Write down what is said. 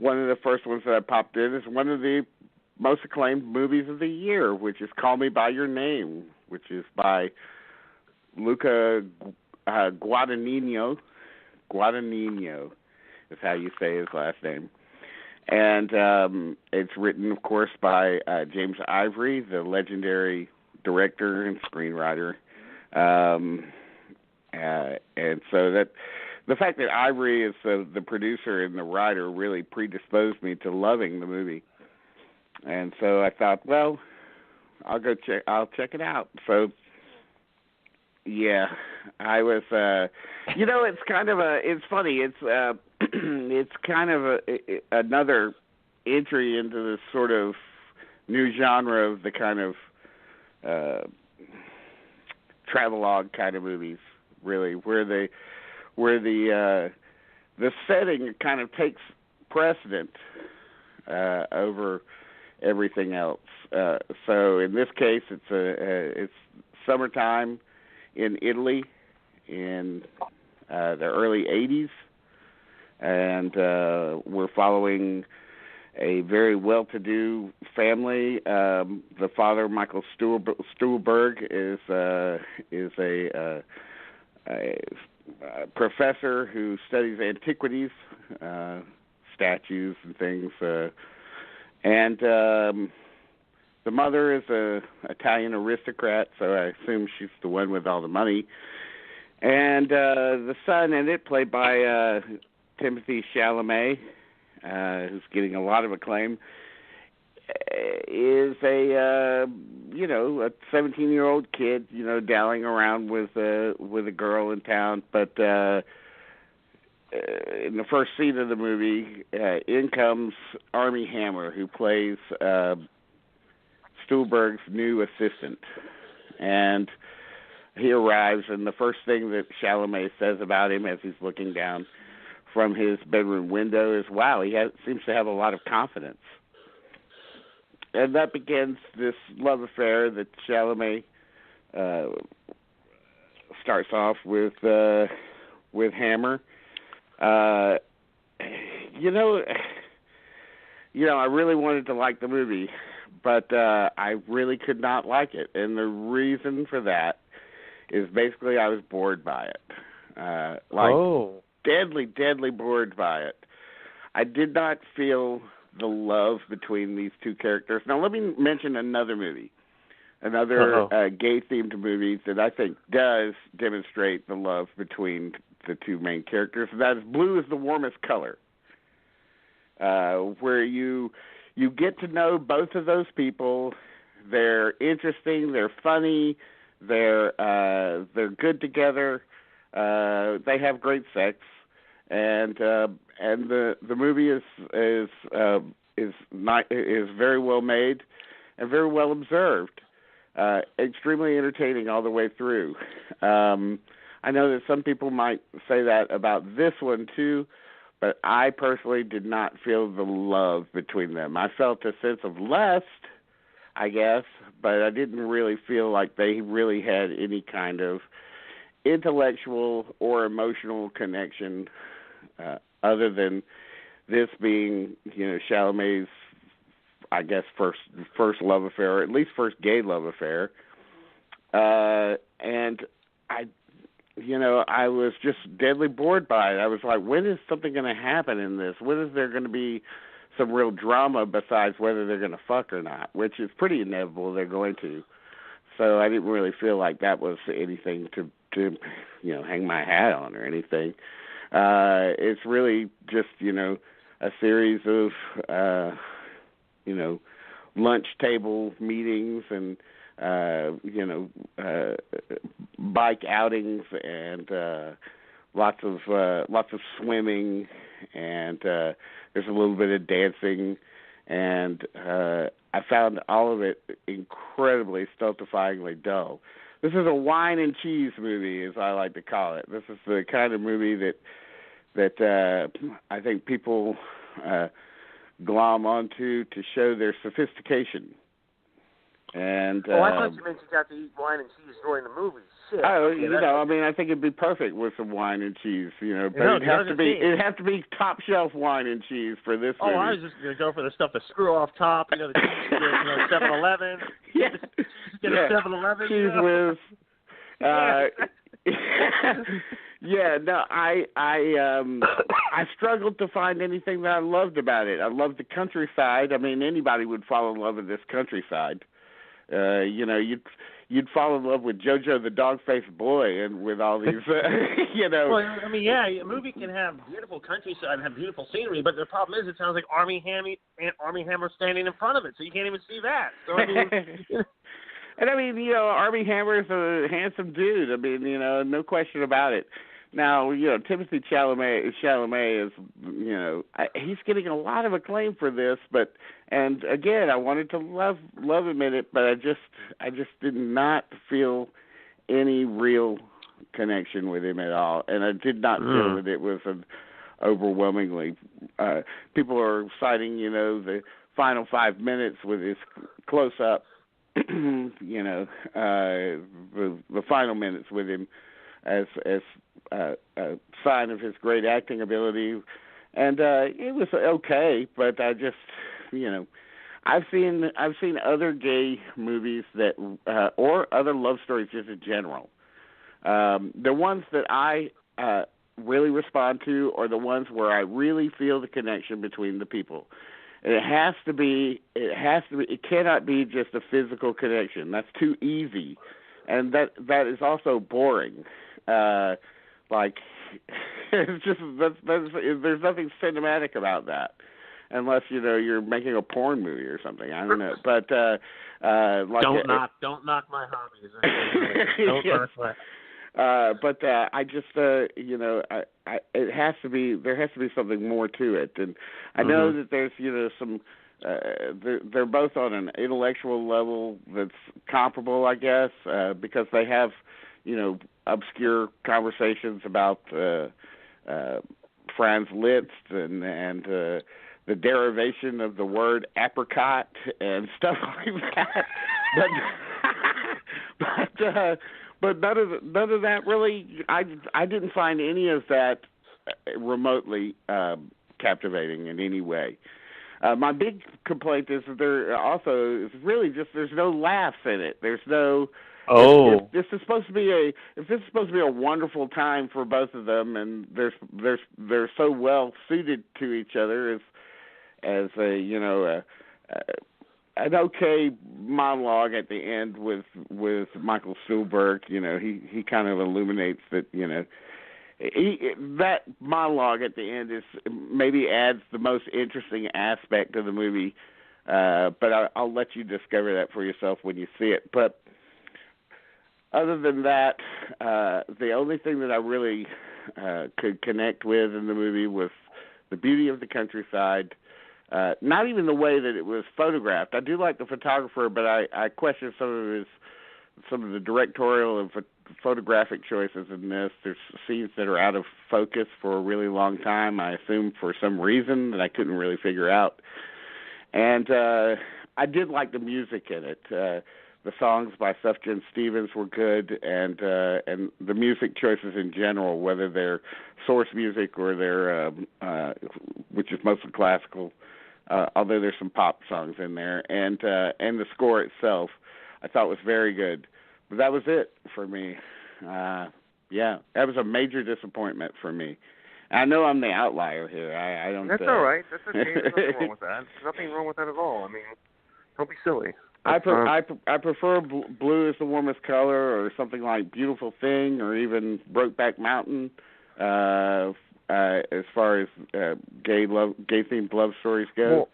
one of the first ones that I popped in is one of the most acclaimed movies of the year, which is Call Me by Your Name, which is by Luca Guadagnino. Guadagnino is how you say his last name. And it's written, of course, by James Ivory, the legendary director and screenwriter. And so that the fact that Ivory is the producer and the writer really predisposed me to loving the movie. And so I thought, well, I'll check it out. So yeah, I was, it's kind of it's funny. It's, it's kind of another entry into this sort of new genre of the kind of, travelogue kind of movies, really, where the setting kind of takes precedent, over everything else. So in this case, it's summertime in Italy in the early 80s, and we're following a very well-to-do family. The father, Michael Stuhlberg, is a professor who studies antiquities, statues and things, and the mother is a Italian aristocrat, so I assume she's the one with all the money. And the son in it, played by Timothy Chalamet, who's getting a lot of acclaim, is a 17-year-old kid, dallying around with a girl in town. But in the first scene of the movie, in comes Armie Hammer, who plays Stuhlberg's new assistant. And he arrives, and the first thing that Chalamet says about him as he's looking down from his bedroom window is, wow, he seems to have a lot of confidence. And that begins this love affair that Chalamet starts off with Hammer. I really wanted to like the movie, but I really could not like it. And the reason for that is basically I was bored by it. Deadly bored by it. I did not feel the love between these two characters. Now, let me mention another movie, another gay-themed movie that I think does demonstrate the love between the two main characters. That is Blue is the Warmest Color, where you get to know both of those people. They're interesting. They're funny. They're good together. They have great sex, and the movie is very well made and very well observed. Extremely entertaining all the way through. I know that some people might say that about this one too, but I personally did not feel the love between them. I felt a sense of lust, I guess, but I didn't really feel like they really had any kind of intellectual or emotional connection, other than this being, Chalamet's, I guess, first love affair, or at least first gay love affair. And I was just deadly bored by it. I was like, when is something going to happen in this? When is there going to be some real drama besides whether they're going to fuck or not, which is pretty inevitable they're going to. So I didn't really feel like that was anything to hang my hat on or anything. It's really just, a series of, lunch table meetings and, bike outings and lots of swimming, and there's a little bit of dancing, and I found all of it incredibly stultifyingly dull. This is a wine and cheese movie, as I like to call it. This is the kind of movie that I think people glom onto to show their sophistication. And I thought you meant you got to eat wine and cheese during the movie. Shit. Oh, Okay, I mean, I think it'd be perfect with some wine and cheese, but No, it'd have to be top shelf wine and cheese for this movie. Oh, I was just gonna go for the stuff to screw off top, the cheese, 7-Eleven. Yeah, Get a 7-Eleven. Cheese whiz. Yeah, no, I struggled to find anything that I loved about it. I loved the countryside. I mean, anybody would fall in love with this countryside. You'd fall in love with JoJo the dog-faced boy, and with all these, Well, I mean, yeah, a movie can have beautiful countryside and have beautiful scenery, but the problem is, it sounds like Army Hammer standing in front of it, so you can't even see that. So I mean. And I mean, Armie Hammer's a handsome dude. I mean, no question about it. Now, Timothy Chalamet is, he's getting a lot of acclaim for this, and again, I wanted to love him in it, but I just did not feel any real connection with him at all, and I did not feel that it was an overwhelmingly. People are citing, the final 5 minutes with his close up. The final minutes with him as a sign of his great acting ability, and it was okay. But I just, I've seen other gay movies that or other love stories just in general. The ones that I really respond to are the ones where I really feel the connection between the people. And it cannot be just a physical connection. That's too easy. And that is also boring. It's just, there's nothing cinematic about that. Unless, you're making a porn movie or something. I don't know. But, don't knock my hobbies. Don't knock my... But I just, it has to be. There has to be something more to it, and I know that there's, some. They're both on an intellectual level that's comparable, I guess, because they have, obscure conversations about Franz Liszt and the derivation of the word apricot and stuff like that. But none of that really. I didn't find any of that remotely captivating in any way. My big complaint is that there's no laughs in it. There's no. If this is supposed to be a wonderful time for both of them, and they're so well suited to each other as an okay monologue at the end with Michael Stuhlbarg. He kind of illuminates that, that monologue at the end is maybe adds the most interesting aspect of the movie, but I'll let you discover that for yourself when you see it. But other than that, the only thing that I really could connect with in the movie was the beauty of the countryside. Not even the way that it was photographed. I do like the photographer, but I question some of the directorial and photographic choices in this. There's scenes that are out of focus for a really long time, I assume for some reason that I couldn't really figure out. And I did like the music in it. The songs by Sufjan Stevens were good, and the music choices in general, whether they're source music or they're which is mostly classical. Although there's some pop songs in there, and the score itself, I thought was very good. But that was it for me. That was a major disappointment for me. I know I'm the outlier here. I don't. That's all right. That's okay. There's nothing wrong with that. There's nothing wrong with that at all. I mean, don't be silly. I prefer Blue is the Warmest Color, or something like Beautiful Thing, or even Brokeback Mountain. As far as gay themed love stories go.